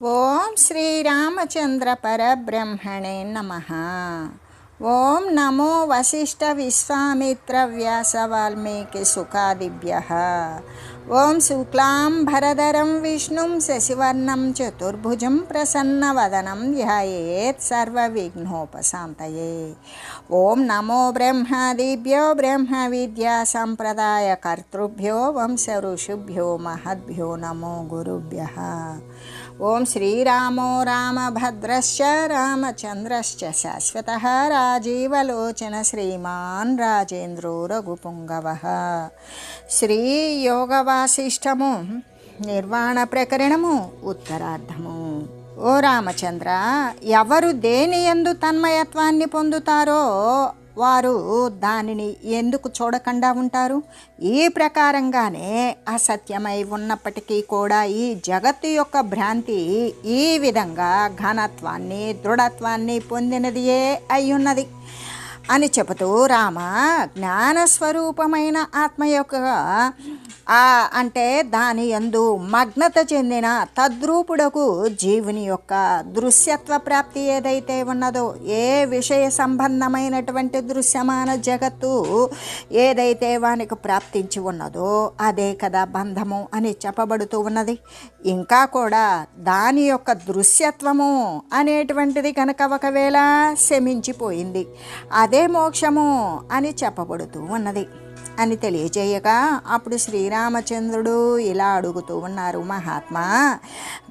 ఓం శ్రీరామచంద్ర పరబ్రహ్మణే నమః. ఓం నమో వశిష్ఠ విశ్వామిత్ర వ్యాస వాల్మీకి సుఖాదిభ్యః. ఓం శుక్లాంబరధరం విష్ణుం శశివర్ణం చతుర్భుజం ప్రసన్నవదనం ధ్యాయేత్ సర్వవిఘ్నోపశాంతయే. ఓం నమో బ్రహ్మాదిభ్యో బ్రహ్మ విద్యా సంప్రదాయ కర్తృభ్యో వంశ ఋషిభ్యో మహద్భ్యో నమో గురుభ్యః. ఓం శ్రీరామో రామభద్రశ్చ రామచంద్రశ్చ శాశ్వతః రాజీవలోచన శ్రీమాన్ రాజేంద్రో రఘుపుంగవః. శ్రీ యోగవాసిష్టము నిర్వాణ ప్రకరణము ఉత్తరార్ధము. ఓ రామచంద్ర, ఎవరు దేని యందు తన్మయత్వాన్ని పొందుతారో వారు దానిని ఎందుకు చూడకుండా ఉంటారు? ఈ ప్రకారంగానే అసత్యమై ఉన్నప్పటికీ కూడా ఈ జగత్తు యొక్క భ్రాంతి ఈ విధంగా ఘనత్వాన్ని దృఢత్వాన్ని పొందినదియే అయ్యున్నది అని చెబుతూ రామ జ్ఞానస్వరూపమైన ఆత్మ యొక్క అంటే దాని యందు మగ్నత చెందిన తద్రూపుడకు జీవుని యొక్క దృశ్యత్వ ప్రాప్తి ఏదైతే ఉన్నదో, ఏ విషయ సంబంధమైనటువంటి దృశ్యమాన జగత్తు ఏదైతే వానికి ప్రాప్తించి ఉన్నదో అదే కదా బంధము అని చెప్పబడుతూ ఉన్నది. ఇంకా కూడా దాని యొక్క దృశ్యత్వము అనేటువంటిది కనుక ఒకవేళ శమించిపోయింది, అదే మోక్షము అని చెప్పబడుతూ ఉన్నది అని తెలియజేయగా అప్పుడు శ్రీరామచంద్రుడు ఇలా అడుగుతూ ఉన్నారు, మహాత్మా,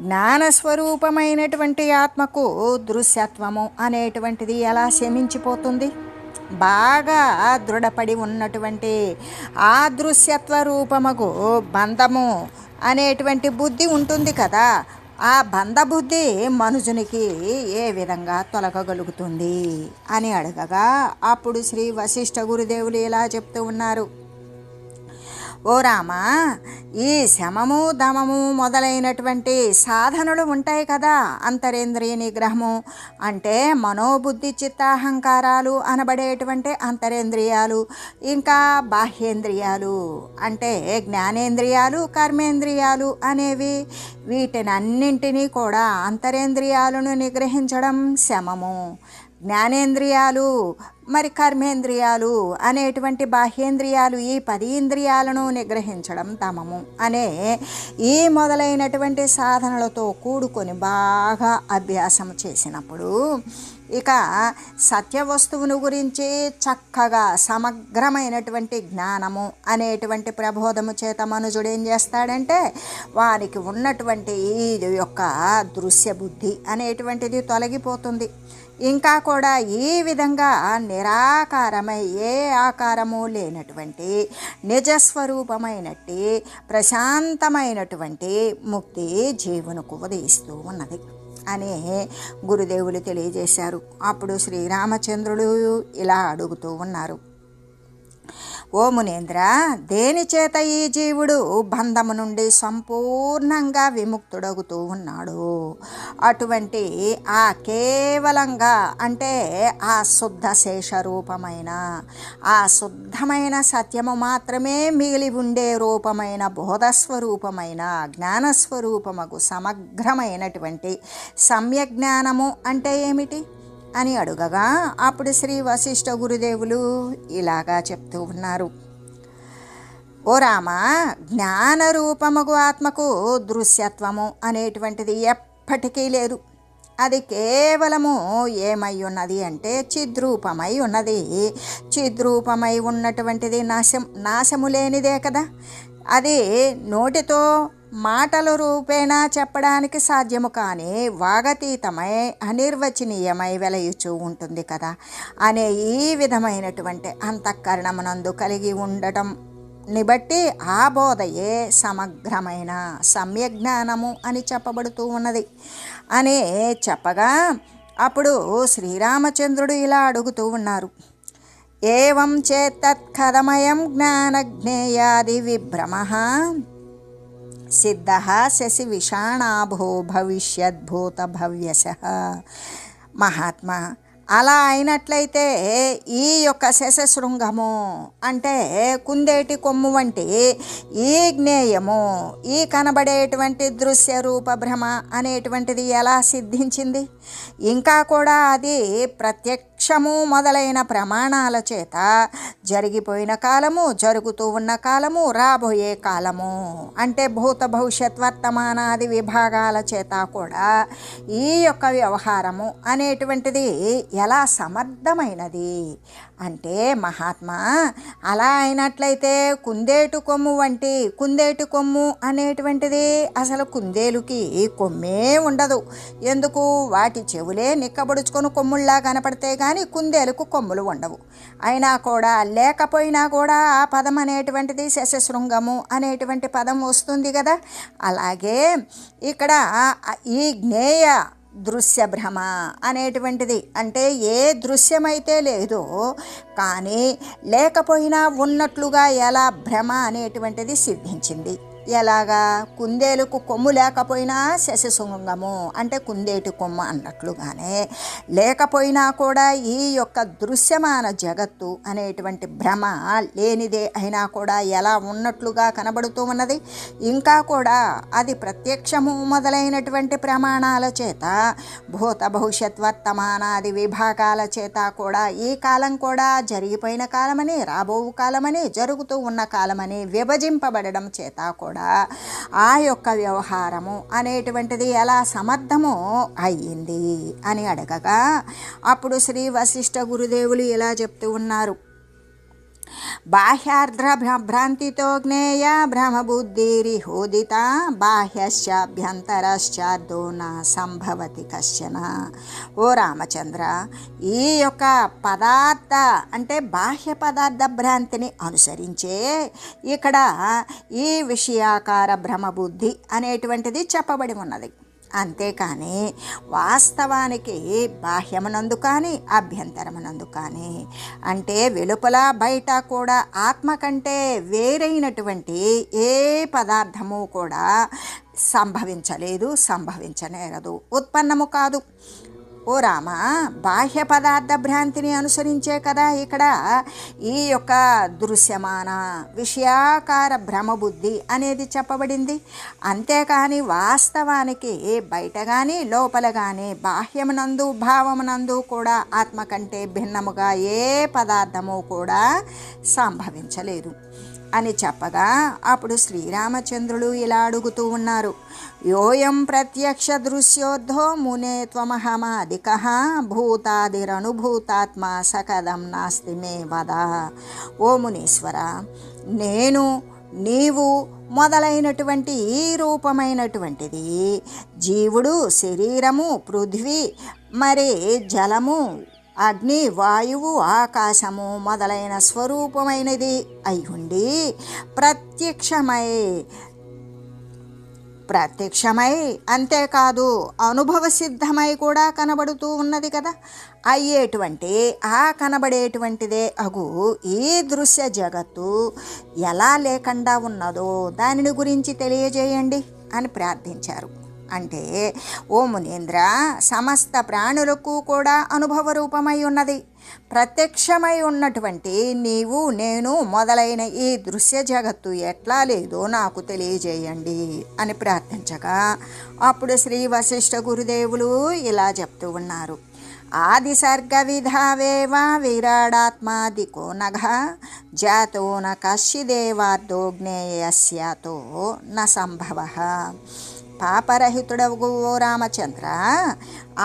జ్ఞానస్వరూపమైనటువంటి ఆత్మకు దృశ్యత్వము అనేటువంటిది ఎలా శమించిపోతుంది? బాగా దృఢపడి ఉన్నటువంటి ఆ దృశ్యత్వ రూపముకు బంధము అనేటువంటి బుద్ధి ఉంటుంది కదా, ఆ బంధబుద్ధి మనుజునికి ఏ విధంగా తొలగగలుగుతుంది అని అడగగా అప్పుడు శ్రీ వశిష్ఠ గురుదేవులు ఇలా చెప్తూ ఉన్నారు, ఓ రామ, ఈ శమము దమము మొదలైనటువంటి సాధనలు ఉంటాయి కదా, అంతరేంద్రియ నిగ్రహము అంటే మనోబుద్ధి చిత్తాహంకారాలు అనబడేటువంటి అంతరేంద్రియాలు, ఇంకా బాహ్యేంద్రియాలు అంటే జ్ఞానేంద్రియాలు కర్మేంద్రియాలు అనేవి, వీటినన్నింటినీ కూడా అంతరేంద్రియాలను నిగ్రహించడం శమము, జ్ఞానేంద్రియాలు మరి కర్మేంద్రియాలు అనేటువంటి బాహ్యేంద్రియాలు ఈ 10 ఇంద్రియాలను నిగ్రహించడం తమము అనే ఈ మొదలైనటువంటి సాధనలతో కూడుకొని బాగా అభ్యాసం చేసినప్పుడు ఇక సత్యవస్తువును గురించి చక్కగా సమగ్రమైనటువంటి జ్ఞానము అనేటువంటి ప్రబోధము చేత మనుజుడు ఏం చేస్తాడంటే వారికి ఉన్నటువంటి ఈ యొక్క దృశ్య బుద్ధి అనేటువంటిది తొలగిపోతుంది. ఇంకా కూడా ఈ విధంగా నిరాకారమై ఏ ఆకారము లేనటువంటి నిజస్వరూపమైనట్టి ప్రశాంతమైనటువంటి ముక్తి జీవునకు ఉదయిస్తూ ఉన్నది అని గురుదేవులు తెలియజేశారు. అప్పుడు శ్రీరామచంద్రుడు ఇలా అడుగుతూ ఉన్నారు, ఓ మునేంద్ర, దేని చేత ఈ జీవుడు బంధము నుండి సంపూర్ణంగా విముక్తుడగుతూ ఉన్నాడు? అటువంటి ఆ కేవలంగా అంటే ఆ శుద్ధ శేషరూపమైన ఆ శుద్ధమైన సత్యము మాత్రమే మిగిలి ఉండే రూపమైన బోధస్వరూపమైన జ్ఞానస్వరూపముకు సమగ్రమైనటువంటి సమ్యజ్ఞానము అంటే ఏమిటి అని అడుగగా అప్పుడు శ్రీ వశిష్ఠ గురుదేవులు ఇలాగా చెప్తూ ఉన్నారు, ఓ రామ, జ్ఞానరూపముగు ఆత్మకు దృశ్యత్వము అనేటువంటిది ఎప్పటికీ లేదు. అది కేవలము ఏమై ఉన్నది అంటే చిద్రూపమై ఉన్నది. చిద్రూపమై ఉన్నటువంటిది నాశము లేనిదే కదా. అది నోటితో మాటల రూపేణా చెప్పడానికి సాధ్యము కానీ వాగతీతమై అనిర్వచనీయమై వెలయుచూ ఉంటుంది కదా అనే ఈ విధమైనటువంటి అంతఃకరణమునందు కలిగి ఉండటం బట్టి ఆ బోధయే సమగ్రమైన సమ్యజ్ఞానము అని చెప్పబడుతూ ఉన్నది అని చెప్పగా అప్పుడు శ్రీరామచంద్రుడు ఇలా అడుగుతూ ఉన్నారు, ఏవం చేత్తత్కథమయం జ్ఞానజ్ఞేయాది విభ్రమః సిద్ధః శశి విషాణాభో భవిష్యద్భూత భవ్యశః. మహాత్మా, అలా అయినట్లయితే ఈ యొక్క శశశృంగము అంటే కుందేటి కొమ్ము వంటి ఈ జ్ఞేయము, ఈ కనబడేటువంటి దృశ్య రూప భ్రమ అనేటువంటిది ఎలా సిద్ధించింది? ఇంకా కూడా అది ప్రత్యక్షము మొదలైన ప్రమాణాల చేత జరిగిపోయిన కాలము, జరుగుతూ ఉన్న కాలము, రాబోయే కాలము అంటే భూత భవిష్యత్ వర్తమానాది విభాగాల చేత కూడా ఈ యొక్క వ్యవహారము అనేటువంటిది ఎలా సమర్థమైనది అంటే మహాత్మా, అలా అయినట్లయితే కుందేటు కొమ్ము వంటి, కుందేటు కొమ్ము అనేటువంటిది అసలు కుందేలుకి కొమ్మే ఉండదు. ఎందుకు? వాటి చెవులే నిక్కబడుచుకొని కొమ్ముల్లా కనపడితే కానీ కుందేలుకు కొమ్ములు ఉండవు. అయినా కూడా లేకపోయినా కూడా ఆ పదం అనేటువంటిది శశశృంగము అనేటువంటి పదం వస్తుంది కదా. అలాగే ఇక్కడ ఈ జ్ఞేయ దృశ్య భ్రమ అనేటువంటిది అంటే ఏ దృశ్యమైతే లేదో కానీ లేకపోయినా ఉన్నట్లుగా ఎలా భ్రమ అనేటువంటిది సిద్ధించింది. ఎలాగా? కుందేలుకు కొమ్ము లేకపోయినా శశశృంగము అంటే కుందేటి కొమ్ము అన్నట్లుగానే లేకపోయినా కూడా ఈ యొక్క దృశ్యమాన జగత్తు అనేటువంటి భ్రమ లేనిదే అయినా కూడా ఎలా ఉన్నట్లుగా కనబడుతూ ఉన్నది. ఇంకా కూడా అది ప్రత్యక్షము మొదలైనటువంటి ప్రమాణాల చేత భూత భవిష్యత్ వర్తమానాది విభాగాల చేత కూడా ఈ కాలం కూడా జరిగిపోయిన కాలమని, రాబో కాలమని, జరుగుతూ ఉన్న కాలమని విభజింపబడడం చేత కూడా ఆ యొక్క వ్యవహారము అనేటువంటిది ఎలా సమర్థమో అయ్యింది అని అడగగా అప్పుడు శ్రీ వశిష్ఠ గురుదేవులు ఇలా చెప్తూ ఉన్నారు. బాహ్యార్ధ్ర భ్రాంతితో జ్ఞేయ భ్రమబుద్ధిరిహోదిత బాహ్యశ్చాభ్యంతరశ్చాదో నా సంభవతి కశ్చన. ఓ రామచంద్ర, ఈ యొక్క పదార్థ అంటే బాహ్య పదార్థ భ్రాంతిని అనుసరించే ఇక్కడ ఈ విషయాకార భ్రమబుద్ధి అనేటువంటిది చెప్పబడి ఉన్నది. అంతేకాని వాస్తవానికి బాహ్యమునందు కానీ అభ్యంతరమునందు కానీ అంటే వెలుపల బయట కూడా ఆత్మ కంటే వేరైనటువంటి ఏ పదార్థము కూడా సంభవించలేదు, సంభవించనేరదు, ఉత్పన్నము కాదు. ఓ రామ, బాహ్య పదార్థ భ్రాంతిని అనుసరించే కదా ఇక్కడ ఈ యొక్క దృశ్యమాన విషయాకార భ్రమబుద్ధి అనేది చెప్పబడింది. అంతేకాని వాస్తవానికి బయట కానీ లోపల కానీ బాహ్యమునందు భావమునందు కూడా ఆత్మ కంటే భిన్నముగా ఏ పదార్థము కూడా సంభవించలేదు అని చెప్పగా అప్పుడు శ్రీరామచంద్రుడు ఇలా అడుగుతూ ఉన్నారు. యోయం ప్రత్యక్ష దృశ్యోద్ధో మునే త్వమహమాదిక భూతాదిరనుభూతాత్మ సకదం నాస్తి మే వద. ఓ మునీశ్వర, నేను, నీవు మొదలైనటువంటి ఈ రూపమైనటువంటిది జీవుడు, శరీరము, పృథ్వీ, మరి జలము, అగ్ని, వాయువు, ఆకాశము మొదలైన స్వరూపమైనది అయ్యుండి ప్రత్యక్షమై అంతేకాదు అనుభవ సిద్ధమై కూడా కనబడుతూ ఉన్నది కదా. అయ్యేటువంటి ఆ కనబడేటువంటిదే అగు ఈ దృశ్య జగత్తు ఎలా లేకుండా ఉన్నదో దానిని గురించి తెలియజేయండి అని ప్రార్థించారు. అంటే ఓ మునీంద్ర, సమస్త ప్రాణులకు కూడా అనుభవ రూపమై ఉన్నది. ప్రత్యక్షమై ఉన్నటువంటి నీవు, నేను మొదలైన ఈ దృశ్య జగత్తు ఎట్లా లేదో నాకు తెలియజేయండి అని ప్రార్థించగా అప్పుడు శ్రీ వశిష్ఠ గురుదేవులు ఇలా చెప్తూ ఉన్నారు. ఆది సర్గ విధావేవ విరాడాత్మాదికో నఘ జాతో న కశ్చిదేవార్దో జ్ఞేయస్యాతో న సంభవ. పాపరహితుడవు ఓ రామచంద్ర,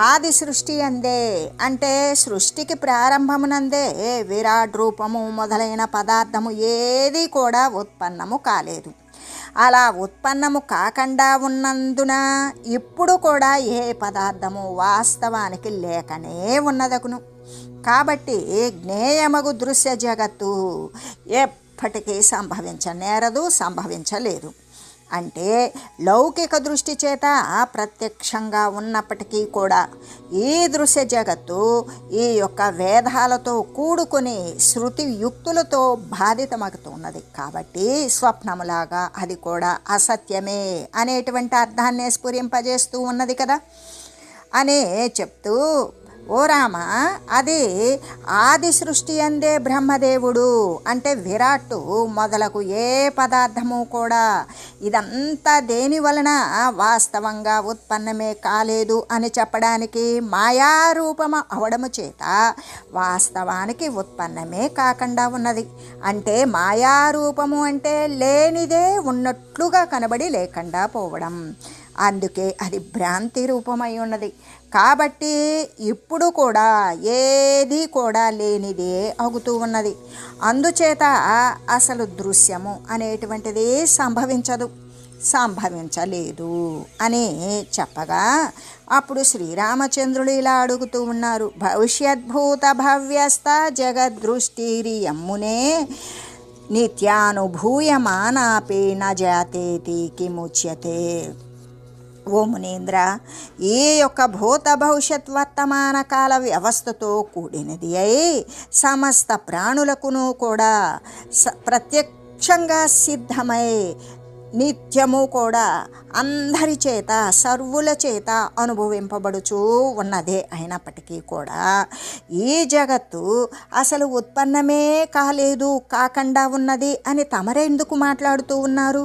ఆది సృష్టి అందే అంటే సృష్టికి ప్రారంభమునందే విరాట్ రూపము మొదలైన పదార్థము ఏది కూడా ఉత్పన్నము కాలేదు. అలా ఉత్పన్నము కాకుండా ఉన్నందున ఇప్పుడు కూడా ఏ పదార్థము వాస్తవానికి లేకనే ఉన్నదగును. కాబట్టి జ్ఞేయమగు దృశ్య జగత్తు ఎప్పటికీ సంభవించనేరదు, సంభవించలేదు. అంటే లౌకిక దృష్టి చేత ప్రత్యక్షంగా ఉన్నప్పటికీ కూడా ఈ దృశ్య జగత్తు ఈ యొక్క వేదాలతో కూడుకుని శృతి యుక్తులతో బాధితమవుతున్నది. కాబట్టి స్వప్నములాగా అది కూడా అసత్యమే అనేటువంటి అర్థాన్ని స్ఫురింపజేస్తూ ఉన్నది కదా అని చెప్తూ ఓ రామ, అది ఆది సృష్టి అందే బ్రహ్మదేవుడు అంటే విరాట్టు మొదలకు ఏ పదార్థము కూడా ఇదంతా దేని వలన వాస్తవంగా ఉత్పన్నమే కాలేదు అని చెప్పడానికి మాయారూపము అవడము చేత వాస్తవానికి ఉత్పన్నమే కాకుండా ఉన్నది. అంటే మాయారూపము అంటే లేనిదే ఉన్నట్లుగా కనబడి లేకుండా పోవడం, అందుకే అది భ్రాంతి రూపమై ఉన్నది. కాబట్టి ఇప్పుడు కూడా ఏది కూడా లేనిదే అగుతూ ఉన్నది. అందుచేత అసలు దృశ్యము అనేటువంటిది సంభవించలేదు అని చెప్పగా అప్పుడు శ్రీరామచంద్రులు ఇలా అడుగుతూ ఉన్నారు. భవిష్యద్భూత భవ్యస్థ జగద్దృష్టిరియమ్మునే నిత్యానుభూయమానాపి న జాతేతి కిముచ్యతే. ఓ మునీంద్ర, ఈ యొక్క భూత భవిష్యత్ వర్తమాన కాల వ్యవస్థతో కూడినది అయి సమస్త ప్రాణులకును కూడా ప్రత్యక్షంగా సిద్ధమై నిత్యము కూడా అందరి చేత సర్వుల చేత అనుభవింపబడుచూ ఉన్నదే అయినప్పటికీ కూడా ఈ జగత్తు అసలు ఉత్పన్నమే కాలేదు, కాకుండా ఉన్నది అని తమరెందుకు మాట్లాడుతూ ఉన్నారు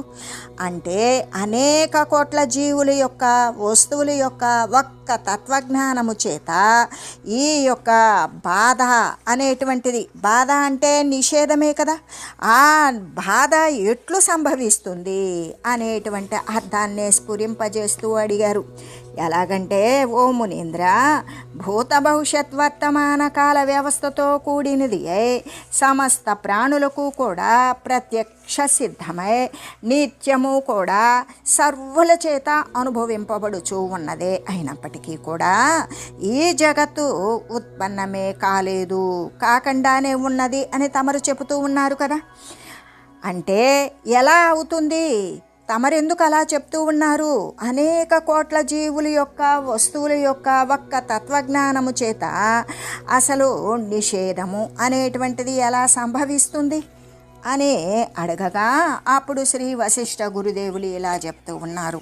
అంటే అనేక కోట్ల జీవుల యొక్క వస్తువుల యొక్క ఒక్క తత్వజ్ఞానము చేత ఈ యొక్క బాధ అనేటువంటిది, బాధ అంటే నిషేధమే కదా, ఆ బాధ ఎట్లు సంభవిస్తుంది అనేటువంటి అర్థాన్ని స్ఫురింపజేస్తూ అడిగారు. ఎలాగంటే ఓ మునీంద్ర, భూత భవిష్యత్ వర్తమాన కాల వ్యవస్థతో కూడినది సమస్త ప్రాణులకు కూడా ప్రత్యక్ష సిద్ధమై నిత్యము కూడా సర్వుల చేత అనుభవింపబడుచూ ఉన్నదే అయినప్పటికీ కూడా ఈ జగత్తు ఉత్పన్నమే కాలేదు, కాకుండానే ఉన్నది అని తమరు చెబుతూ ఉన్నారు కదా. అంటే ఎలా అవుతుంది? తమరెందుకు అలా చెప్తూ ఉన్నారు? అనేక కోట్ల జీవుల యొక్క వస్తువుల యొక్క ఒక్క తత్వజ్ఞానము చేత అసలు నిషేధము అనేటువంటిది ఎలా సంభవిస్తుంది అని అడగగా అప్పుడు శ్రీ వశిష్ఠ గురుదేవులు ఇలా చెప్తూ ఉన్నారు.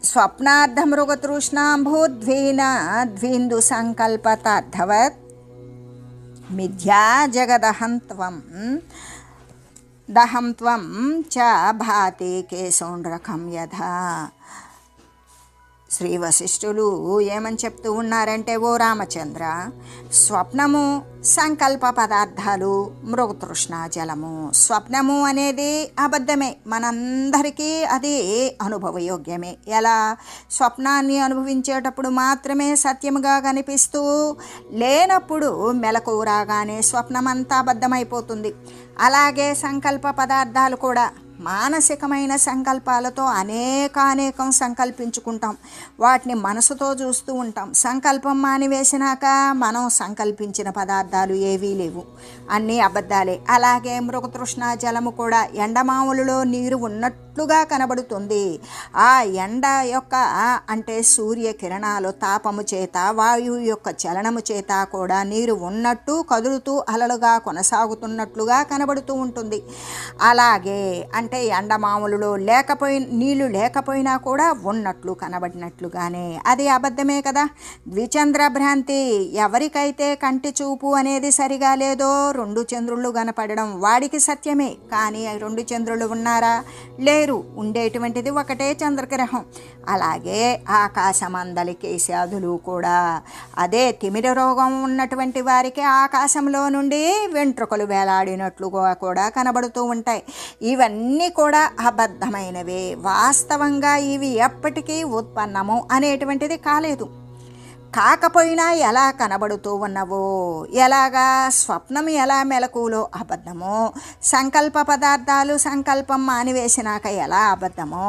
స్వప్నార్థ మృగతృష్ణాంభూద్వీన ద్విందు సంకల్పతార్థవత్ మిథ్యా జగదహంత్వం దహంత్వం చ భాతి కేశోండ్రకం యథా. శ్రీ వశిష్ఠులు ఏమని చెప్తూ ఉన్నారంటే, ఓ రామచంద్ర, స్వప్నము, సంకల్ప పదార్థాలు, మృగతృష్ణ, జలము. స్వప్నము అనేది అబద్ధమే, మనందరికీ అది అనుభవయోగ్యమే. ఎలా? స్వప్నాన్ని అనుభవించేటప్పుడు మాత్రమే సత్యముగా కనిపిస్తూ, లేనప్పుడు మెలకువ రాగానే స్వప్నమంతా అబద్ధమైపోతుంది. అలాగే సంకల్ప పదార్థాలు కూడా మానసికమైన సంకల్పాలతో అనేకం సంకల్పించుకుంటాం, వాటిని మనసుతో చూస్తూ ఉంటాం. సంకల్పం మానివేసినాక మనం సంకల్పించిన పదార్థాలు ఏవీ లేవు, అన్నీ అబద్ధాలే. అలాగే మృగతృష్ణ జలము కూడా ఎండమావులలో నీరు ఉన్నట్లుగా కనబడుతుంది. ఆ ఎండ యొక్క అంటే సూర్యకిరణాలు తాపము చేత, వాయువు యొక్క చలనము చేత కూడా నీరు ఉన్నట్టు కదులుతూ అలలుగా కొనసాగుతున్నట్లుగా కనబడుతూ ఉంటుంది. అలాగే అంటే ఎండమాములలో నీళ్లు లేకపోయినా కూడా ఉన్నట్లు కనబడినట్లుగానే అది అబద్ధమే కదా. ద్విచంద్ర భ్రాంతి. ఎవరికైతే కంటి చూపు అనేది సరిగా లేదో 2 చంద్రుళ్ళు కనపడడం వాడికి సత్యమే. కానీ 2 చంద్రులు ఉన్నారా? లేరు. ఉండేటువంటిది ఒకటే చంద్రగ్రహం. అలాగే ఆకాశమందలి కేశాదులు కూడా అదే తిమిర రోగం ఉన్నటువంటి వారికి ఆకాశంలో నుండి వెంట్రుకలు వేలాడినట్లుగా కూడా కనబడుతూ ఉంటాయి. ఇవన్నీ కూడా అబద్ధమైనవే. వాస్తవంగా ఇవి ఎప్పటికీ ఉత్పన్నము అనేటువంటిది కాలేదు. కాకపోయినా ఎలా కనబడుతూ ఉన్నవో, ఎలాగా స్వప్నం ఎలా మెలకువలో అబద్ధమో, సంకల్ప పదార్థాలు సంకల్పం మానివేసినాక ఎలా అబద్ధమో,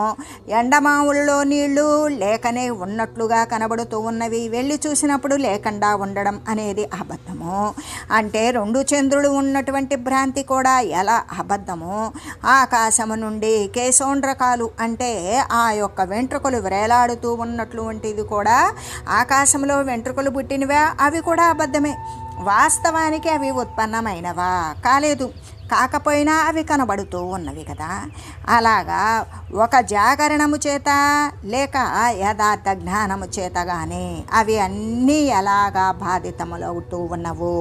ఎండమావులలో నీళ్లు లేకనే ఉన్నట్లుగా కనబడుతూ ఉన్నవి వెళ్ళి చూసినప్పుడు లేకుండా ఉండడం అనేది అబద్ధము. అంటే 2 చంద్రులు ఉన్నటువంటి భ్రాంతి కూడా ఎలా అబద్ధమో, ఆకాశము నుండి కేశోండ్రకాలు అంటే ఆ యొక్క వెంట్రుకలు వేలాడుతూ ఉన్నటువంటిది కూడా ఆకాశంలో వెంట్రుకలు పుట్టినవా? అవి కూడా అబద్ధమే. వాస్తవానికి అవి ఉత్పన్నమైనవా? కాలేదు. కాకపోయినా అవి కనబడుతూ ఉన్నవి కదా. అలాగా ఒక జాగరణము చేత లేక యథార్థ జ్ఞానము చేత కానీ అవి అన్నీ ఎలాగా బాధితములవుతూ ఉన్నవు.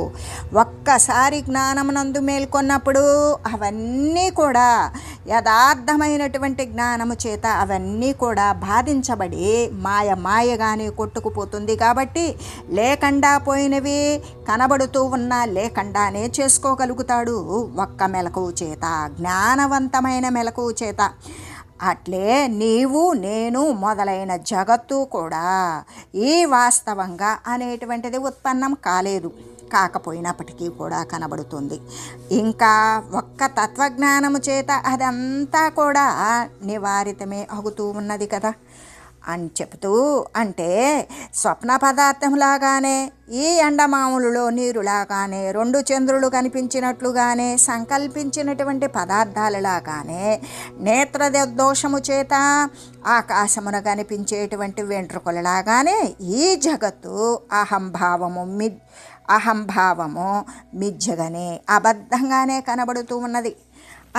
ఒక్కసారి జ్ఞానమునందు మేల్కొన్నప్పుడు అవన్నీ కూడా యథార్థమైనటువంటి జ్ఞానము చేత అవన్నీ కూడా బాధించబడి మాయగానే కొట్టుకుపోతుంది. కాబట్టి లేకుండా పోయినవి కనబడుతూ ఉన్నా లేకుండానే చేసుకోగలుగుతాడు ఒక్క మెలకువ చేత, జ్ఞానవంతమైన మెలకువ చేత. అట్లే నీవు నేను మొదలైన జగత్తు కూడా ఈ వాస్తవంగా అనేటువంటిది ఉత్పన్నం కాలేదు, కాకపోయినప్పటికీ కూడా కనబడుతుంది. ఇంకా ఒక్క తత్వజ్ఞానము చేత అదంతా కూడా నివారితమే అవుతూ ఉన్నది కదా అని చెబుతూ, అంటే స్వప్న పదార్థంలాగానే ఈ ఎండమాములలో నీరులాగానే రెండు చంద్రులు కనిపించినట్లుగానే సంకల్పించినటువంటి పదార్థాలలాగానే నేత్రదోషము చేత ఆకాశమున కనిపించేటువంటి వెంట్రుకలలాగానే ఈ జగత్తు అహంభావము మిథ్యగానే అబద్ధంగానే కనబడుతూ ఉన్నది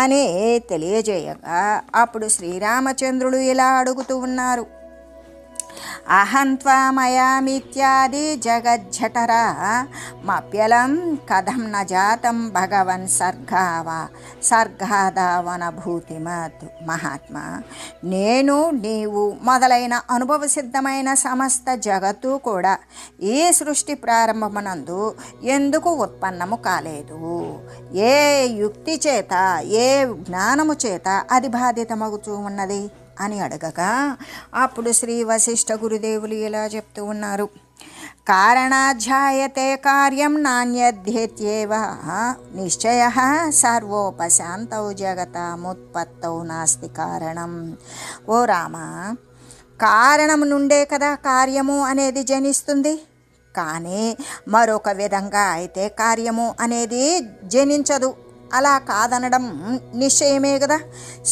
అని తెలియజేయగా అప్పుడు శ్రీరామచంద్రుడు ఇలా అడుగుతూ ఉన్నారు. అహంత్వామయామిత్యాది జగజ్జఠరా మప్యలం కథం న జాతం భగవన్ సర్గాదావనభూతిమత్. మహాత్మా, నేను నీవు మొదలైన అనుభవ సిద్ధమైన సమస్త జగత్తు కూడా ఈ సృష్టి ప్రారంభమునందు ఎందుకు ఉత్పన్నము కాలేదు? ఏ యుక్తి చేత ఏ జ్ఞానము చేత అది బాధితమగుతూ ఉన్నది అని అడగగా అప్పుడు శ్రీ వశిష్ఠ గురుదేవులు ఇలా చెప్తూ ఉన్నారు. కారణాధ్యాయతే కార్యం నాణ్యధ్యేత్యేవ నిశ్చయః సర్వోపశాంతౌ జగతముత్పత్తౌ నాస్తి కారణం. ఓ రామ, కారణము నుండే కదా కార్యము అనేది జనిస్తుంది, కానీ మరొక విధంగా అయితే కార్యము అనేది జనించదు. అలా కాదనడం నిశ్చయమే కదా.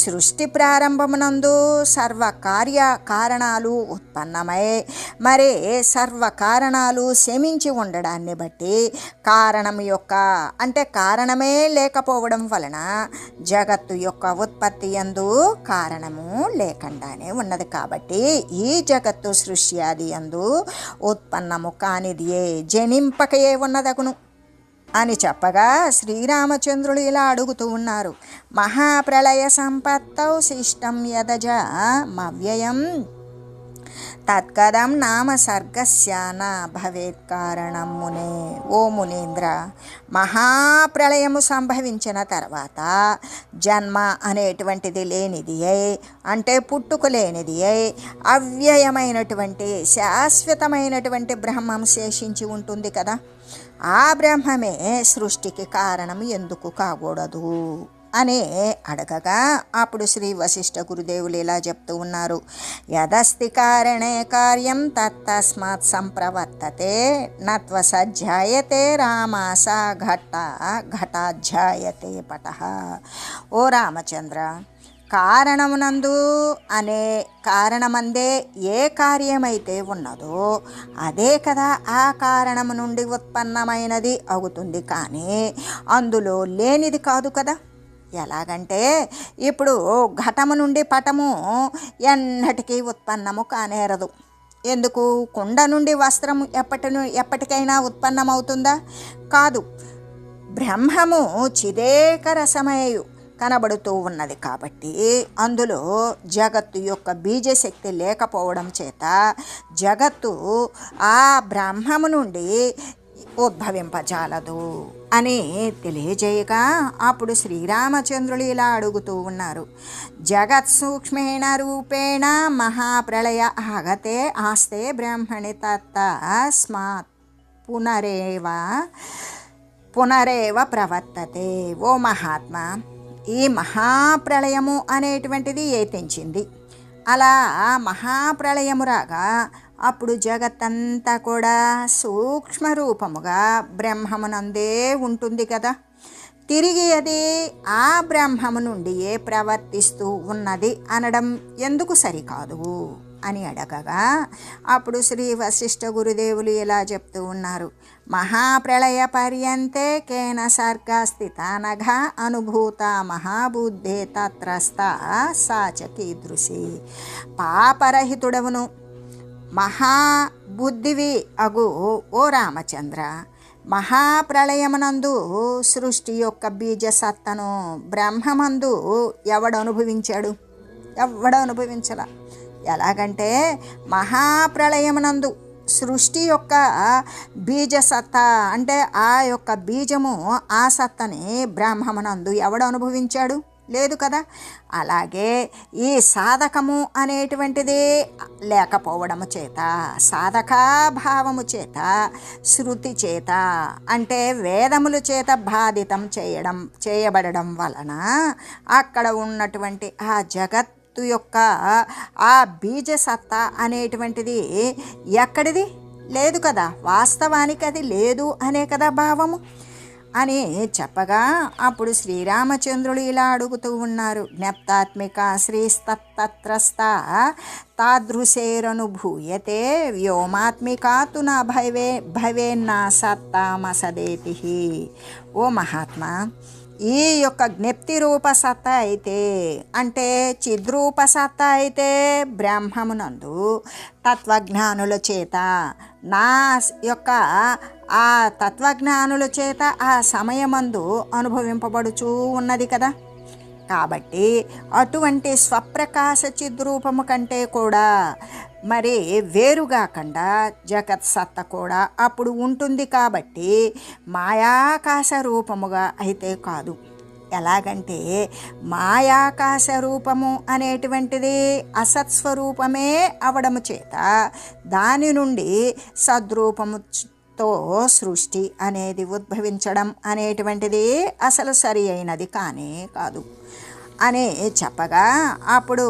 సృష్టి ప్రారంభమునందు కారణాలు ఉత్పన్నమై మరి కారణాలు శమించి ఉండడాన్ని బట్టి కారణమే లేకపోవడం వలన జగత్తు యొక్క ఉత్పత్తి యందు కారణము లేకుండానే ఉన్నది. కాబట్టి ఈ జగత్తు సృష్టి ఆది యందు ఉత్పన్నము కానిదియే, జనింపకయే ఉన్నదగును అని చెప్పగా శ్రీరామచంద్రులు ఇలా అడుగుతూ ఉన్నారు. మహాప్రళయ సంపత్తౌ శిష్టం యదజ మవ్యయం తత్కదం నామ సర్గస్య న భవేత్ కారణం మునే. ఓ మునీంద్ర, మహాప్రళయము సంభవించిన తర్వాత జన్మ అనేటువంటిది లేనిది అయి, అంటే పుట్టుక లేనిది అయి అవ్యయమైనటువంటి శాశ్వతమైనటువంటి బ్రహ్మం శేషించి ఉంటుంది కదా. ఆ బ్రహ్మమే సృష్టికి కారణం ఎందుకు కాకూడదు అని అడగగా అప్పుడు శ్రీ వశిష్ఠ గురుదేవులు ఇలా చెప్తూ ఉన్నారు. యదస్తి కారణే కార్యం తత్తస్మాత్ సంప్రవర్తతే నత్వసజ్జాయతే రామాస ఘటాధ్యాయతే పటః. ఓ రామచంద్ర, కారణమునందు అనే కారణమందే ఏ కార్యమైతే ఉన్నదో అదే కదా ఆ కారణము నుండి ఉత్పన్నమైనది అవుతుంది, కానీ అందులో లేనిది కాదు కదా. ఎలాగంటే ఇప్పుడు ఘటము నుండి పటము ఎన్నటికీ ఉత్పన్నము కానేరదు. ఎందుకు? కుండ నుండి వస్త్రం ఎప్పటికైనా ఉత్పన్నమవుతుందా? కాదు. బ్రహ్మము చిదేకరసమయు కనబడుతూ ఉన్నది కాబట్టి అందులో జగత్తు యొక్క బీజశక్తి లేకపోవడం చేత జగత్తు ఆ బ్రహ్మము నుండి ఉద్భవింపజాలదు అని తెలియజేయగా అప్పుడు శ్రీరామచంద్రులు ఇలా అడుగుతూ ఉన్నారు. జగత్ సూక్ష్మేణ రూపేణ మహాప్రళయ ఆగతే ఆస్తే బ్రహ్మణి తస్మాత్ పునరేవ ప్రవర్తతే. ఓ మహాత్మా, ఈ మహాప్రళయము అనేటువంటిది తెంచింది. అలా మహాప్రళయము రాగా అప్పుడు జగత్తంతా కూడా సూక్ష్మరూపముగా బ్రహ్మమునందే ఉంటుంది కదా. తిరిగి అది ఆ బ్రహ్మము నుండి ప్రవర్తిస్తూ ఉన్నది అనడం ఎందుకు సరికాదు అని అడగగా అప్పుడు శ్రీ వశిష్ఠ గురుదేవులు ఇలా చెప్తూ ఉన్నారు. మహాప్రళయ పర్యంతే కేన సర్గ స్థితానఘ అనుభూత మహాబుద్ధే తత్రస్థ సాచ కీదృశి. పాపరహితుడవును మహాబుద్ధివి అగు ఓ రామచంద్ర, మహాప్రళయమునందు సృష్టి యొక్క బీజసత్తను బ్రహ్మమందు ఎవడు అనుభవించలా. ఎలాగంటే మహాప్రళయమునందు సృష్టి యొక్క బీజసత్త అంటే ఆ యొక్క బీజము ఆ సత్తని బ్రహ్మమునందు ఎవడు అనుభవించాడు? లేదు కదా. అలాగే ఈ సాధకము అనేటువంటిది లేకపోవడము చేత, సాధకాభావము చేత, శృతి చేత అంటే వేదముల చేత బాధితం చేయబడడం వలన అక్కడ ఉన్నటువంటి ఆ జగత్తు యొక్క ఆ బీజసత్త అనేటువంటిది ఎక్కడిది? లేదు కదా. వాస్తవానికి అది లేదు అనే కదా భావము అని చెప్పగా అప్పుడు శ్రీరామచంద్రులు ఇలా అడుగుతూ ఉన్నారు. జ్ఞప్తాత్మిక శ్రీస్తత్రస్థ తాదృశేరనుభూయతే వ్యోమాత్మికాతు నా భవేన్నా సత్తామసదేతి. ఓ మహాత్మా, ఈ యొక్క జ్ఞప్తి రూప సత్త అయితే అంటే చిద్రూప సత్త అయితే బ్రహ్మమునందు తత్వజ్ఞానుల చేత నా యొక్క ఆ తత్వజ్ఞానుల చేత ఆ సమయమందు అనుభవింపబడుచూ ఉన్నది కదా. కాబట్టి అటువంటి స్వప్రకాశ చిద్రూపము కంటే కూడా మరి వేరుగాకుండా జగత్ సత్త కూడా అప్పుడు ఉంటుంది. కాబట్టి మాయాకాశ రూపముగా అయితే కాదు. ఎలాగంటే మాయాకాశ రూపము అనేటువంటిది అసత్స్వరూపమే అవడము చేత దాని నుండి సద్రూపముతో సృష్టి అనేది ఉద్భవించడం అనేటువంటిది అసలు సరి అయినది కానే కాదు అని చెప్పగా అప్పుడు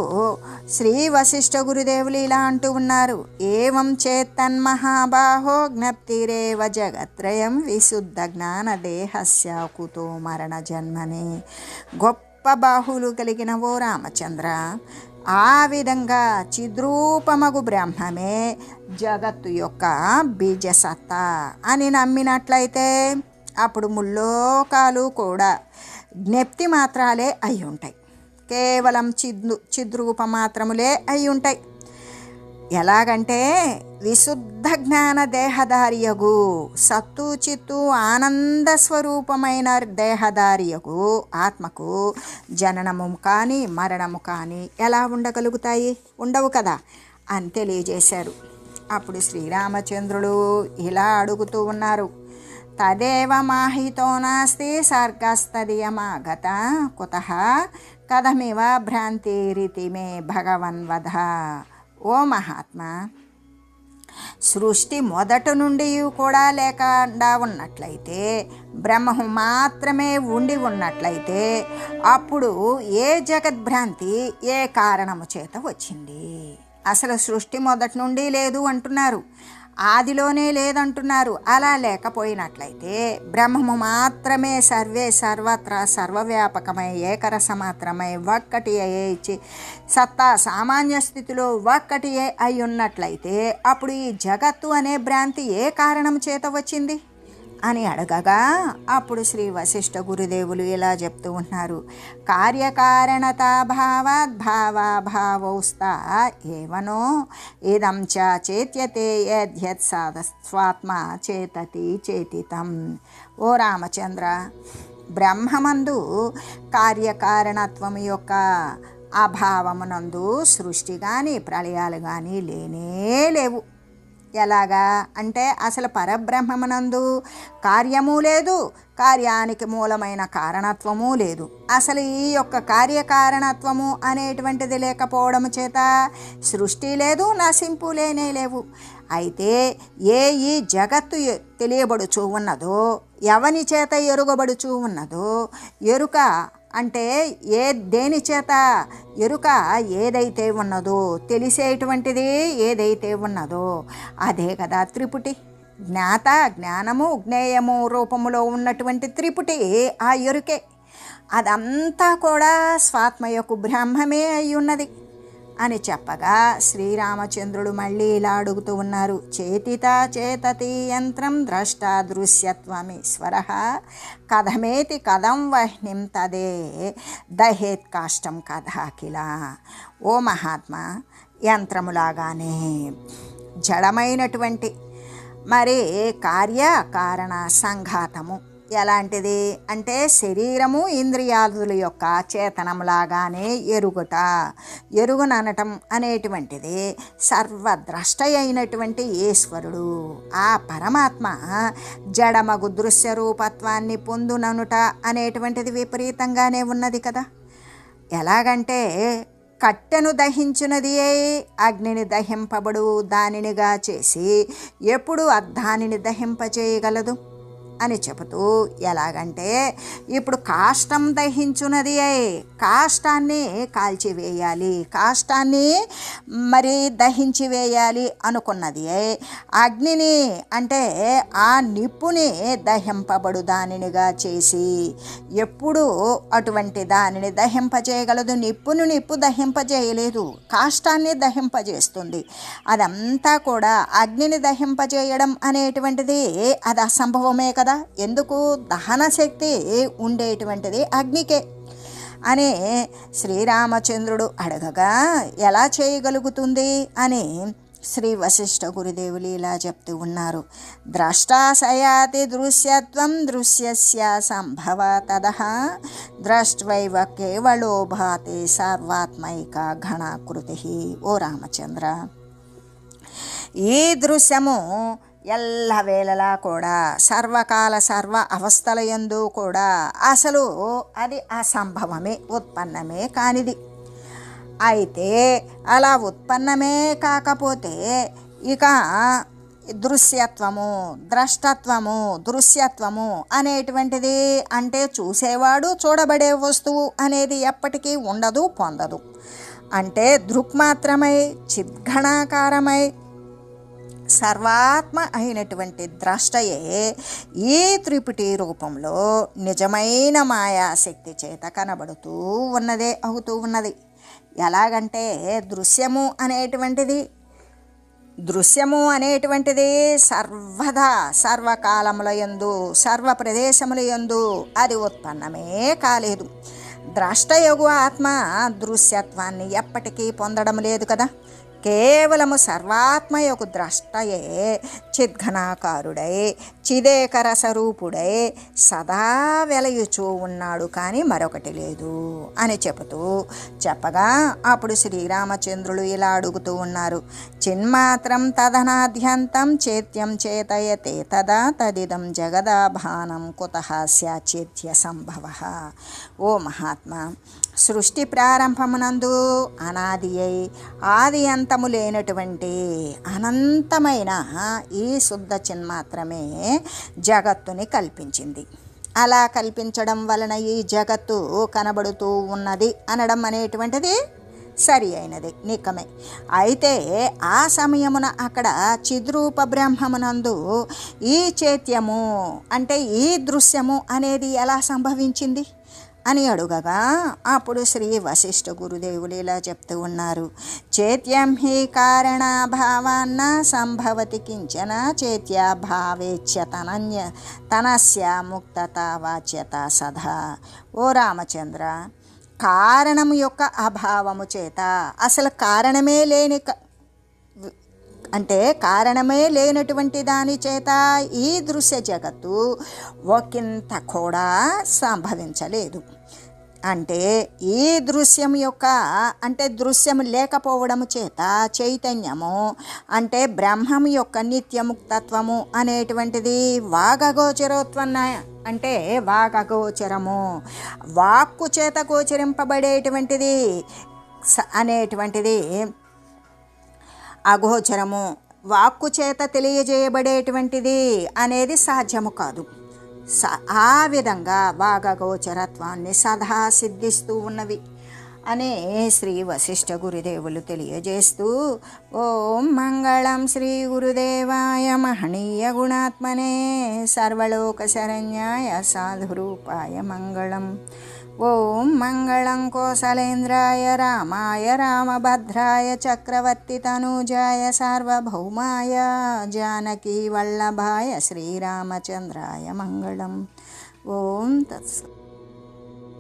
శ్రీ వశిష్ఠ గురుదేవులు ఇలా అంటూ ఉన్నారు. ఏవం చేత్తన్మహాబాహో జ్ఞప్తిరేవ జగత్రయం విశుద్ధ జ్ఞాన దేహస్య కుతో మరణ జన్మని. గొప్ప బాహువులు కలిగిన ఓ రామచంద్ర, ఆ విధంగా చిద్రూపమగు బ్రహ్మమే జగత్తు యొక్క బీజసత్త అని నమ్మినట్లయితే అప్పుడు ముల్లోకాలు కూడా జ్ఞప్తి మాత్రాలే అయి ఉంటాయి. కేవలం చిద్రూప మాత్రములే అయి ఉంటాయి. ఎలాగంటే విశుద్ధ జ్ఞాన దేహధారియగు సత్తు చిత్తు ఆనంద స్వరూపమైన దేహధారియగు ఆత్మకు జననము కానీ మరణము కానీ ఎలా ఉండగలుగుతాయి? ఉండవు కదా అని తెలియజేశారు. అప్పుడు శ్రీరామచంద్రుడు ఇలా అడుగుతూ ఉన్నారు. తదేవ మాహితో నాస్తి సర్గస్తదియమాగత కుతః కథమివ భ్రాంతిరితి మే భగవన్వధ. ఓ మహాత్మా, సృష్టి మొదటి నుండి కూడా లేకుండా ఉన్నట్లయితే, బ్రహ్మము మాత్రమే ఉండి ఉన్నట్లయితే అప్పుడు ఏ జగద్భ్రాంతి ఏ కారణము చేత వచ్చింది? అసలు సృష్టి మొదటి నుండి లేదు అంటున్నారు, ఆదిలోనే లేదంటున్నారు. అలా లేకపోయినట్లయితే బ్రహ్మము మాత్రమే సర్వే సర్వత్రా సర్వవ్యాపకమై ఏకరసమాత్రమై ఒక్కటి అయ్యి సత్తా సామాన్య స్థితిలో ఒక్కటి అయి ఉన్నట్లయితే అప్పుడు ఈ జగత్తు అనే భ్రాంతి ఏ కారణం చేత వచ్చింది అని అడగగా అప్పుడు శ్రీ వశిష్ఠ గురుదేవులు ఇలా చెప్తూ ఉంటున్నారు. కార్యకారణత భావాద్భావాభావౌస్తా ఏవనో ఇదం చ చేత్యతే యద్యత్ స్వాత్మ చేతతి చేతితం. ఓ రామచంద్ర, బ్రహ్మమందు కార్యకారణత్వం యొక్క అభావమునందు సృష్టి కానీ ప్రళయాలు కానీ లేనే లేవు. ఎలాగా అంటే అసలు పరబ్రహ్మమునందు కార్యము లేదు, కార్యానికి మూలమైన కారణత్వము లేదు. అసలు ఈ యొక్క కార్యకారణత్వము అనేటువంటిది లేకపోవడం చేత సృష్టి లేదు, నశింపు లేనే లేవు. అయితే ఈ జగత్తు తెలియబడుచూ ఉన్నదో, ఎవని చేత ఎరుగబడుచూ ఉన్నదో, ఎరుక అంటే దేని చేత ఎరుక ఏదైతే ఉన్నదో, తెలిసేటువంటిది ఏదైతే ఉన్నదో అదే కదా త్రిపుటి. జ్ఞాత, జ్ఞానము, జ్ఞేయము రూపములో ఉన్నటువంటి త్రిపుటి ఆ ఎరుకే. అదంతా కూడా స్వాత్మయకు బ్రహ్మమే అయి ఉన్నది అని చెప్పగా శ్రీరామచంద్రుడు మళ్ళీ ఇలా అడుగుతూ ఉన్నారు. చేతిత చేతతి యంత్రం ద్రష్ట దృశ్యత్వమీశ్వర కథమేతి కథం వహ్నిం తదే దహేత్ కాష్టం కథ కిల. ఓ మహాత్మా, యంత్రములాగానే జడమైనటువంటి మరి కార్యకారణ సంఘాతము ఎలాంటిది అంటే శరీరము ఇంద్రియాదుల యొక్క చేతనంలాగానే ఎరుగుననటం అనేటువంటిది సర్వద్రష్ట అయినటువంటి ఈశ్వరుడు ఆ పరమాత్మ జడమగు దృశ్య రూపత్వాన్ని పొందుననుట అనేటువంటిది విపరీతంగానే ఉన్నది కదా. ఎలాగంటే కట్టెను దహించునది అగ్నిని దహింపబడు దానినిగా చేసి ఎప్పుడు దానిని దహింపచేయగలదు అని చెబుతూ, ఎలాగంటే ఇప్పుడు కాష్టం దహించున్నది కాష్టాన్ని కాల్చివేయాలి, కాష్టాన్ని మరి దహించి వేయాలి అనుకున్నది అగ్నిని అంటే ఆ నిప్పుని దహింపబడు దానినిగా చేసి ఎప్పుడు అటువంటి దానిని దహింపజేయగలదు. నిప్పు దహింపజేయలేదు, కాష్టాన్ని దహింపజేస్తుంది. అదంతా కూడా అగ్నిని దహింపజేయడం అనేటువంటిది అది అసంభవమే కదా. ఎందుకు? దహన శక్తి ఉండేటువంటిది అగ్నికే అని శ్రీరామచంద్రుడు అడగగా ఎలా చేయగలుగుతుంది అని శ్రీ వశిష్ఠ గురుదేవులు ఇలా చెప్తూ ఉన్నారు. ద్రష్టాశయాతి దృశ్యత్వం దృశ్యస్య సంభవ తదః ద్రష్ట్వైవ కేవలో భాతి సర్వాత్మైక ఘనాకృతి. ఓ రామచంద్ర, ఈ దృశ్యము ఎల్లవేళలా కూడా సర్వకాల సర్వ అవస్థల యందు కూడా అసలు అది అసంభవమే, ఉత్పన్నమే కానిది. అయితే అలా ఉత్పన్నమే కాకపోతే ఇక దృశ్యత్వము అనేటువంటిది అంటే చూసేవాడు చూడబడే వస్తువు అనేది ఎప్పటికీ ఉండదు, పొందదు. అంటే దృక్మాత్రమై చిద్ఘణాకారమై సర్వాత్మ అయినటువంటి ద్రష్టయే ఈ త్రిపుటి రూపంలో నిజమైన మాయాశక్తి చేత కనబడుతూ అవుతూ ఉన్నది. ఎలాగంటే దృశ్యము అనేటువంటిది సర్వదా సర్వకాలముల యందు సర్వ ప్రదేశముల యందు అది ఉత్పన్నమే కాలేదు. ద్రష్టయగు ఆత్మ దృశ్యత్వాన్ని ఎప్పటికీ పొందడం లేదు కదా. కేవలము సర్వాత్మయకు ద్రష్టయే చిద్ఘనాకారుడై చిదేకర స్వరూపుడై సదా వెలయుచూ ఉన్నాడు, కానీ మరొకటి లేదు అని చెప్పగా అప్పుడు శ్రీరామచంద్రులు ఇలా అడుగుతూ ఉన్నారు. చిన్మాత్రం తదనాద్యంతం చేత్యం చేతయతే తదా తదిదం జగదాభానం కుతః స్యాచేత్య సంభవః. ఓ మహాత్మా, సృష్టి ప్రారంభమునందు అనాది అయి ఆది అంతము లేనటువంటి అనంతమైన ఈ శుద్ధ చిన్మాత్రమే జగత్తుని కల్పించింది. అలా కల్పించడం వలన ఈ జగత్తు కనబడుతూ ఉన్నది అనడం అనేటువంటిది సరి అయినది, నికమే. అయితే ఆ సమయమున అక్కడ చిద్రూప బ్రహ్మమునందు ఈ చైత్యము అంటే ఈ దృశ్యము అనేది ఎలా సంభవించింది అని అడుగగా అప్పుడు శ్రీ వశిష్ఠ గురుదేవులు ఇలా చెప్తూ ఉన్నారు. చేత్యం హి కారణాభావాన్న సంభవతి కించన చేత్యాభావేచ్య తనస్య ముక్తత వాచ్యత సదా. ఓ రామచంద్ర, కారణము యొక్క అభావము చేత అసలు కారణమే లేనటువంటి దాని చేత ఈ దృశ్య జగత్తు ఒకంత కూడా సంభవించలేదు. అంటే ఈ దృశ్యం యొక్క అంటే దృశ్యము లేకపోవడము చేత చైతన్యము అంటే బ్రహ్మము యొక్క నిత్యముక్తత్వము అనేటువంటిది వాగగోచరోత్వన్న అంటే వాగగోచరము వాక్కు చేత గోచరింపబడేటువంటిది అనేటువంటిది అగోచరము, వాక్కు చేత తెలియజేయబడేటువంటిది అనేది సాధ్యము కాదు. ఆ విధంగా వాగగోచరత్వాన్ని సదా సిద్ధిస్తూ ఉన్నవి అనే శ్రీ వశిష్ఠ గురుదేవులు తెలియజేస్తూ, ఓం మంగళం శ్రీ గురుదేవాయ మహనీయ గుణాత్మనే సర్వలోక శరణ్యాయ సాధురూపాయ మంగళం. ఓం మంగళం కోసలేంద్రాయ రామాయ రామభద్రాయ చక్రవర్తి తనూజాయ సార్వభౌమాయ జానకీ వల్లభాయ శ్రీరామచంద్రాయ మంగళం. ఓం తత్సత్.